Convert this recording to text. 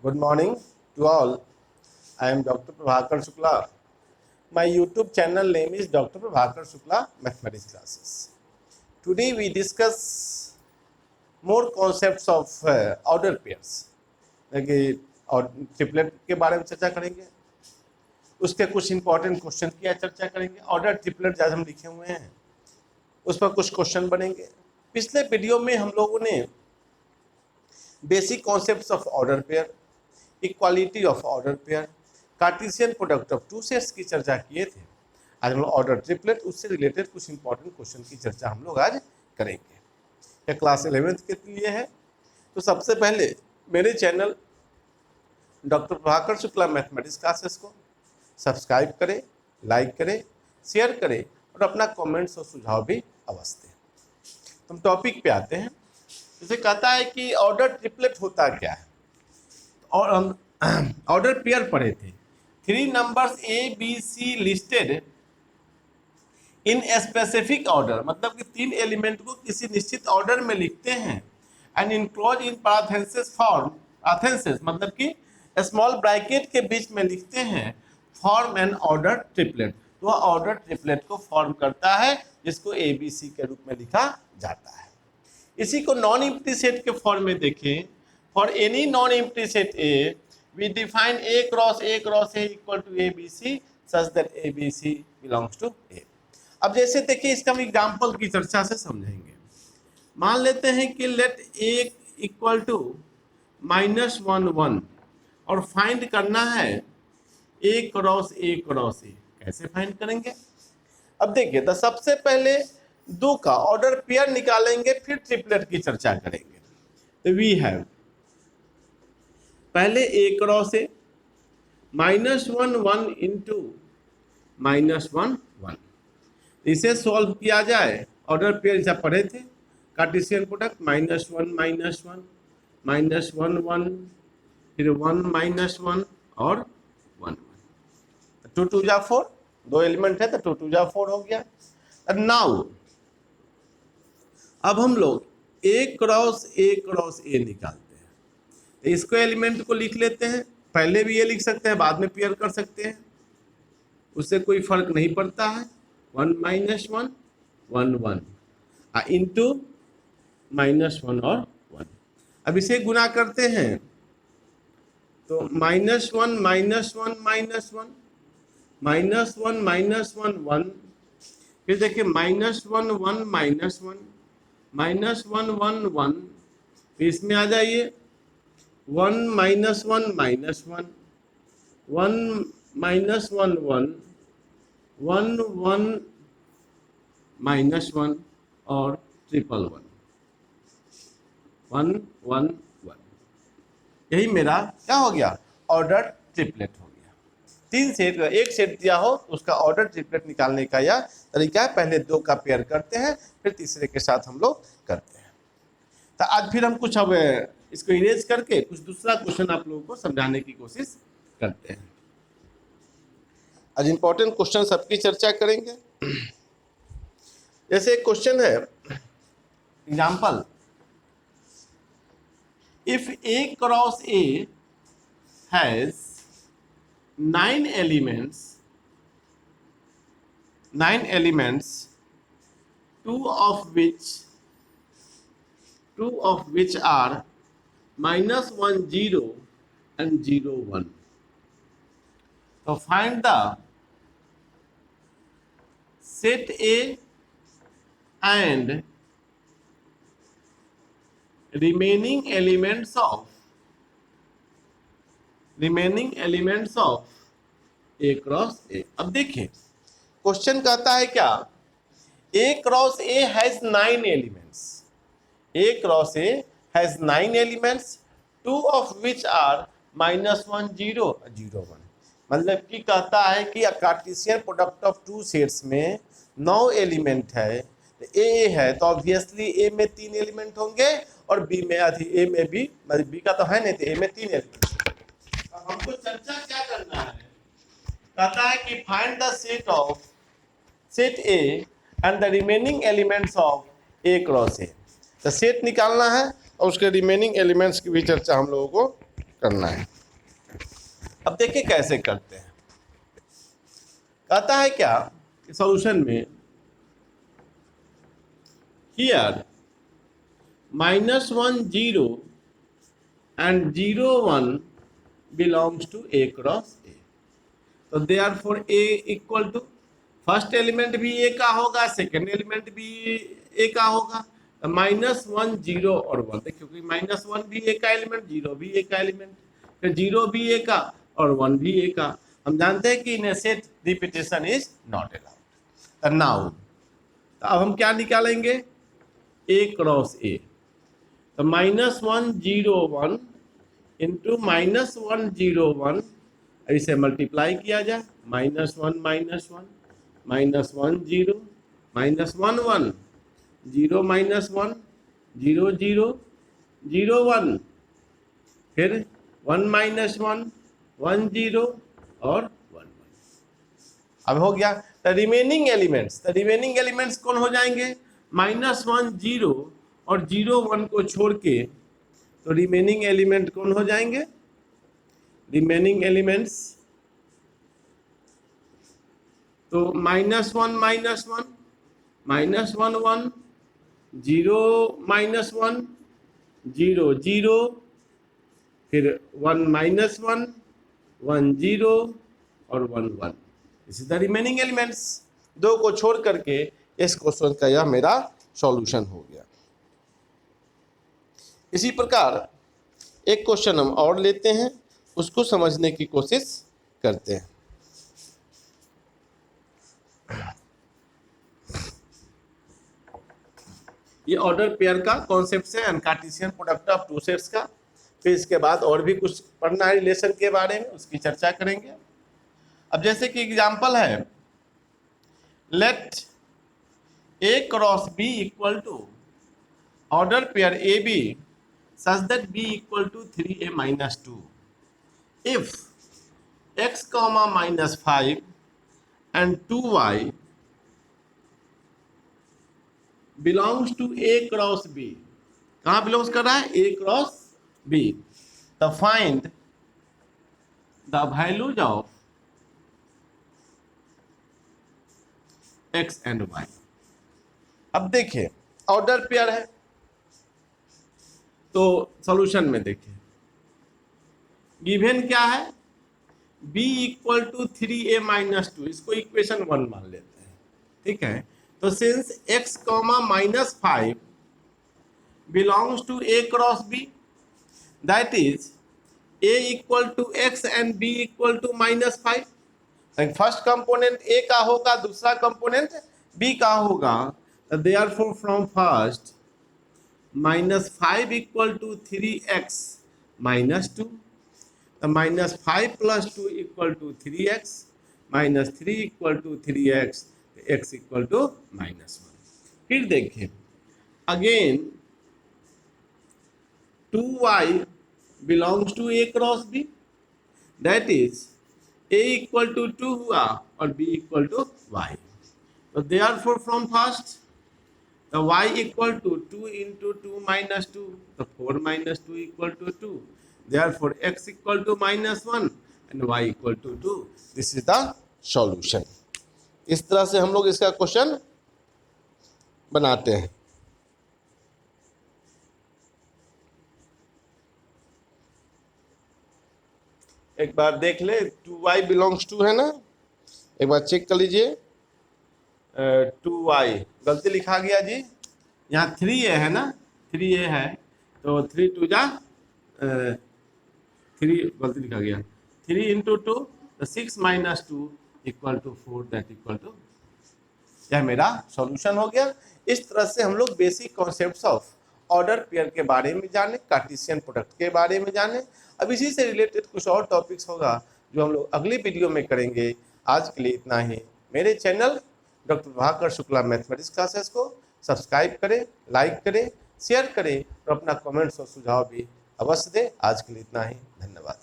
Good morning to all. I am Dr. Prabhakar Shukla. My YouTube channel name is Dr. Prabhakar Shukla Mathematics Classes. Today we discuss more concepts of order pairs. और triplet के बारे में चर्चा करेंगे, उसके कुछ important question की चर्चा करेंगे। ऑर्डर ट्रिपलेट जैसे हम लिखे हुए हैं उस पर कुछ क्वेश्चन बनेंगे। पिछले वीडियो में हम लोगों ने basic concepts of order pair, equality of order pair, Cartesian product of two sets की चर्चा किए थे। आज हम लोग ऑर्डर ट्रिपलेट उससे रिलेटेड कुछ इंपॉर्टेंट क्वेश्चन की चर्चा हम लोग आज करेंगे। यह क्लास 11th के लिए है। तो सबसे पहले मेरे channel doctor Prabhakar Shukla mathematics classes को सब्सक्राइब करें, लाइक करें, शेयर करें और अपना कमेंट्स और सुझाव भी अवश्य दें। हम टॉपिक पे आते हैं। जैसे कहता है कि ऑर्डर ट्रिपलेट होता क्या है, और हम ऑर्डर पेयर पढ़े थे। 3 numbers A, B, C listed in specific order, मतलब कि 3 एलिमेंट को किसी निश्चित ऑर्डर में लिखते हैं and enclose in parenthesis form, parenthesis मतलब कि स्मॉल ब्रैकेट के बीच में लिखते हैं, फॉर्म एन ऑर्डर ट्रिपलेट। तो ऑर्डर ट्रिपलेट को फॉर्म करता है, जिसको ABC के रूप में लिखा जाता है। इसी को नॉन एम्प्टी सेट के फॉर्म में देखें। For any non empty set A, we define A cross A equal to ABC such that ABC belongs to A। अब जैसे देखिए, इसका हम एग्जाम्पल की चर्चा से समझेंगे। मान लेते हैं कि लेट A इक्वल टू -1 1 और फाइंड करना है A क्रॉस A। कैसे फाइंड करेंगे? अब देखिए, तो सबसे पहले 2 का ऑर्डर पेयर निकालेंगे, फिर ट्रिपलेट की चर्चा करेंगे। तो वी हैव पहले A क्रॉस A -1 1 इंटू -1 1। इसे सॉल्व किया जाए। ऑर्डर पेयर जैसा पढ़े थे, कार्टेशियन प्रोडक्ट -1 -1 -1 1 फिर 1 -1 और 1 2 2 जा 4, 2 एलिमेंट है तो 2 2 जा 4 हो गया। नाउ अब हम लोग A क्रॉस A निकालते हैं। तो इसको एलिमेंट को लिख लेते हैं। पहले भी ये लिख सकते हैं, बाद में पेयर कर सकते हैं, उससे कोई फर्क नहीं पड़ता है। 1 -1 1 1 इंटू -1 और 1। अब इसे गुना करते हैं तो -1 -1 -1 -1 1 फिर देखिए -1 1 -1 -1 1 फिर इसमें आ जाइए 1 -1 -1 1 -1 1 1 -1 1 और 1 1 1 1। यही मेरा क्या हो गया? ऑर्डर ट्रिपलेट हो गया। 3 सेट, एक सेट दिया हो तो उसका ऑर्डर ट्रिपलेट निकालने का यह तरीका है। पहले 2 का पेयर करते हैं, फिर तीसरे के साथ हम लोग करते हैं। तो आज फिर हम कुछ अब इसको इरेज करके कुछ दूसरा क्वेश्चन आप लोगों को समझाने की कोशिश करते हैं। आज इंपॉर्टेंट क्वेश्चन सबकी चर्चा करेंगे। जैसे एक क्वेश्चन है, example, if A cross A has 9 elements, 2 of which are -1 0 and 0 1. So find the set A and remaining elements of A cross A। अब देखिए, क्वेश्चन कहता है क्या? A cross A has 9 elements. A cross A has 9 elements, 2 of which are -1 0 0 1। मतलब कि कहता है कि कार्टेशियन प्रोडक्ट ऑफ 2 सेट्स में 9 एलिमेंट है। तो A है तो ऑब्वियसली A में 3 एलिमेंट होंगे और B में A में भी, मतलब B का तो है नहीं, तो A में 3 एलिमेंट। अब हमको चर्चा क्या करना है? कहता है कि find the set A and the remaining elements of A cross A। तो सेट निकालना है और उसके रिमेनिंग एलिमेंट्स की भी चर्चा हम लोगों को करना है। अब देखिए कैसे करते हैं। कहता है क्या सॉल्यूशन में here -1 0 and 0 1 belongs to A cross A। तो therefore A equal to first element भी A का होगा, सेकेंड एलिमेंट भी A का होगा। -1 0 और 1, देखिए क्योंकि -1 भी A का एलिमेंट, 0 भी A का एलिमेंट, फिर 0 भी A का और 1 भी A का। हम जानते हैं कि in a set repetition is not allowed. Now तो अब हम क्या निकालेंगे, A क्रॉस A। तो -1 0 1 इंटू -1 0 1, इसे मल्टीप्लाई किया जाए, -1 -1 -1 0 -1 1 0 -1 0 0 0 1, फिर 1 -1 1 0 और 1 1। अब हो गया। तो रिमेनिंग एलिमेंट्स कौन हो जाएंगे, -1 0 और 0 1 को छोड़ के, तो रिमेनिंग एलिमेंट कौन हो जाएंगे, रिमेनिंग एलिमेंट्स तो -1 -1 -1 1 0 -1 0 0, फिर 1 -1 1 0 और 1 1। This is the remaining elements. दो को छोड़ करके इस क्वेश्चन का यह मेरा सॉल्यूशन हो गया। इसी प्रकार एक क्वेश्चन हम और लेते हैं, उसको समझने की कोशिश करते हैं। ये ऑर्डर पेयर का कॉन्सेप्ट है, Cartesian product of two sets का। फिर इसके बाद और भी कुछ पढ़ना है रिलेशन के बारे में, उसकी चर्चा करेंगे। अब जैसे कि एग्जांपल है, let A cross B equal to order pair AB such that B equal to 3A minus 2 if x comma -5 and 2y belongs to A cross B। कहाँ बिलोंग्स कर रहा है, A क्रॉस B। तो find the values of x and y। अब देखिए order pair है, तो solution में देखिए गिवन क्या है, b equal to 3a minus 2, इसको इक्वेशन 1 मान लेते हैं, ठीक है। तो since x comma -5 belongs to a cross b, that is a equal to x and b equal to -5। First component a का होगा, दूसरा कंपोनेंट b का होगा। Therefore from first -5 equal to 3x -2, तो -5 + 2 equal to 3x, -3 equal to 3x, x equal to -1। फिर देखिए again 2y belongs to A cross B, that is A equal to 2 हुआ और B इक्वल टू y। तो therefore from first तो y equal to 2 into 2 minus 2, तो 4 minus 2 equal to 2। Therefore x equal to -1 and y equal to 2। This is the solution. इस तरह से हम लोग इसका क्वेश्चन बनाते हैं। एक बार देख ले, 2y बिलोंग्स टू है ना, एक बार चेक कर लीजिए। 2y गलती लिखा गया जी, यहाँ 3a है ना, 3a है, तो 3 2 जा 3 गलती लिखा गया, 3 इंटू 2 तो 6 minus 2 equal to 4, that equal to, यह मेरा सॉल्यूशन हो गया। इस तरह से हम लोग basic concepts of order pair के बारे में जाने, कार्टेशियन प्रोडक्ट के बारे में जाने। अब इसी से रिलेटेड कुछ और टॉपिक्स होगा जो हम लोग अगली वीडियो में करेंगे। आज के लिए इतना ही। मेरे channel doctor Prabhakar Shukla mathematics classes को सब्सक्राइब करें, लाइक करें, शेयर करें और अपना कमेंट्स और सुझाव भी अवश्य दें। आज के लिए इतना ही, धन्यवाद।